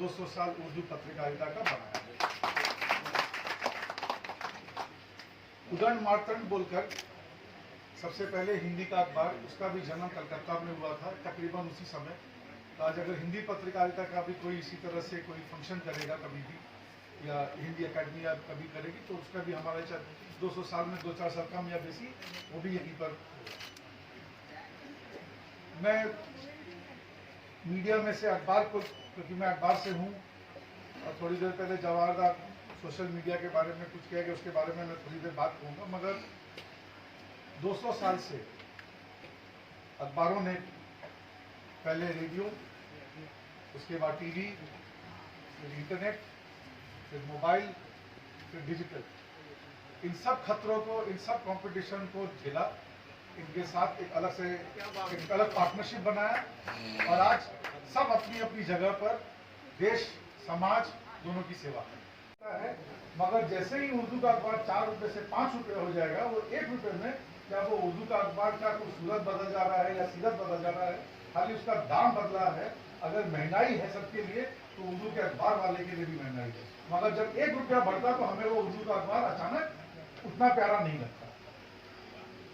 200 साल उर्दू पत्रकारिता का बनाया है। उदंड मार्तंड बोलकर सबसे पहले हिंदी का अखबार, उसका भी जन्म कलकत्ता में हुआ था तकरीबन उसी समय। तो आज अगर हिंदी पत्रकारिता का भी कोई इसी तरह से कोई फंक्शन करेगा कभी भी, या हिंदी अकेडमी या कभी करेगी, तो उसका भी हमारे 200 साल में 2-4 साल कम या बेसी वो भी यहीं पर। मैं मीडिया में से अखबार को, क्योंकि मैं अखबार से हूँ, और थोड़ी देर पहले जवाहरलाल सोशल मीडिया के बारे में कुछ किया गया, उसके बारे में मैं थोड़ी देर बात करूँगा। मगर 200 साल से अखबारों ने पहले रेडियो, उसके बाद टीवी, फिर इंटरनेट, फिर मोबाइल, फिर डिजिटल, इन सब खतरों को, इन सब कंपटीशन को झेला, इनके साथ एक अलग पार्टनरशिप बनाया, और आज सब अपनी अपनी जगह पर देश समाज दोनों की सेवा करता है। मगर जैसे ही उर्दू का अखबार 4 रुपए से 5 रुपए हो जाएगा, वो 1 रुपए में, क्या वो उर्दू का अखबार का कोई सूरत बदल जा रहा है या सीरत बदल जा रहा है? खाली उसका दाम बदला है। अगर महंगाई है सबके लिए, तो उर्दू के अखबार वाले के लिए भी महंगाई है। मगर जब 1 रुपया बढ़ता, तो हमें वो उर्दू का अखबार अचानक उतना प्यारा नहीं लगता।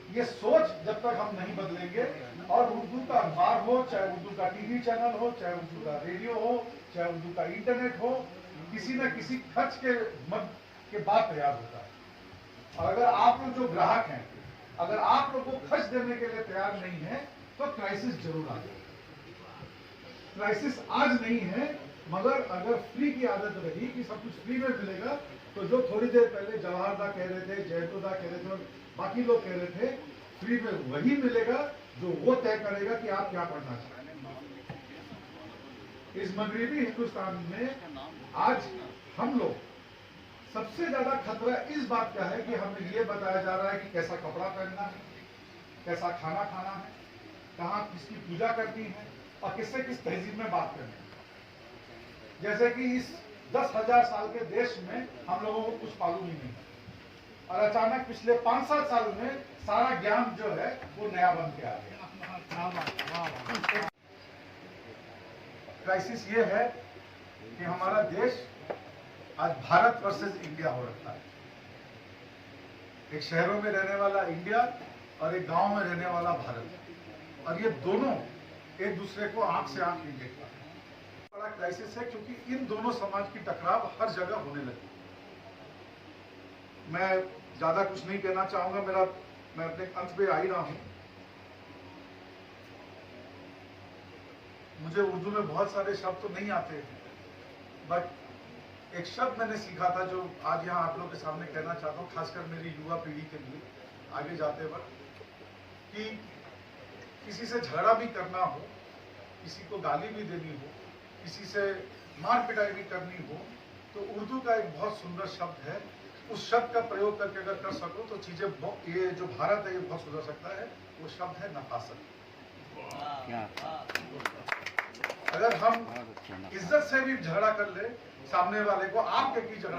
ये सोच जब तक हम नहीं बदलेंगे, और उर्दू का अखबार हो, चाहे उर्दू का टीवी चैनल हो, चाहे उर्दू का रेडियो हो, चाहे उर्दू का इंटरनेट हो, किसी न किसी खर्च के मद के बाद तैयार होता है। और अगर आप लोग जो ग्राहक हैं, अगर आप लोग को खर्च देने के लिए तैयार नहीं है, तो क्राइसिस जरूर आ जाएगा। क्राइसिस आज नहीं है, मगर अगर फ्री की आदत रही कि सब कुछ फ्री में मिलेगा, तो जो थोड़ी देर पहले जवाहरलाल कह रहे थे, जयंतदा कह रहे थे, और बाकी लोग कह रहे थे, फ्री में वही मिलेगा जो वो तय करेगा कि आप क्या पढ़ना चाहते हैं। इस मगरिबी हिंदुस्तान में आज हम लोग, सबसे ज्यादा खतरा इस बात का है कि हमें ये बताया जा रहा है कि कैसा कपड़ा पहनना है, कैसा खाना खाना है, कहाँ किसकी पूजा करनी है, और किससे किस तहजीब में बात करनी है। जैसे कि इस 10,000 साल के देश में हम लोगों को कुछ मालूम ही नहीं है, और अचानक पिछले 5-7 साल में सारा ज्ञान जो है वो नया बन के आ गया। क्राइसिस ये है कि हमारा देश आज भारत वर्सेस इंडिया हो रखा है। एक शहरों में रहने वाला इंडिया और एक गांव में रहने वाला भारत, और ये दोनों एक दूसरे को आंख से आंख नहीं देखता। बड़ा क्राइसिस है, क्योंकि इन दोनों समाज की टकराव हर जगह होने लगी। मैं ज्यादा कुछ नहीं कहना चाहूंगा, मैं अपने अंत पे आ ही रहा हूं। मुझे उर्दू में बहुत सारे शब्द तो नहीं आते, बट एक शब्द मैंने सीखा था जो आज यहाँ आप लोगों के सामने कहना चाहता हूँ, खासकर मेरी युवा पीढ़ी के लिए आगे जाते वक्त, कि किसी से झगड़ा भी करना हो, किसी को गाली भी देनी हो, किसी से मार पिटाई भी करनी हो, तो उर्दू का एक बहुत सुंदर शब्द है। उस शब्द का प्रयोग करके अगर कर सको तो चीजें, ये जो भारत है ये बहुत सुधर सकता है। वो शब्द है नफासत। अगर हम इज्जत से भी झगड़ा कर ले सामने वाले को, आप क्या की झगड़ा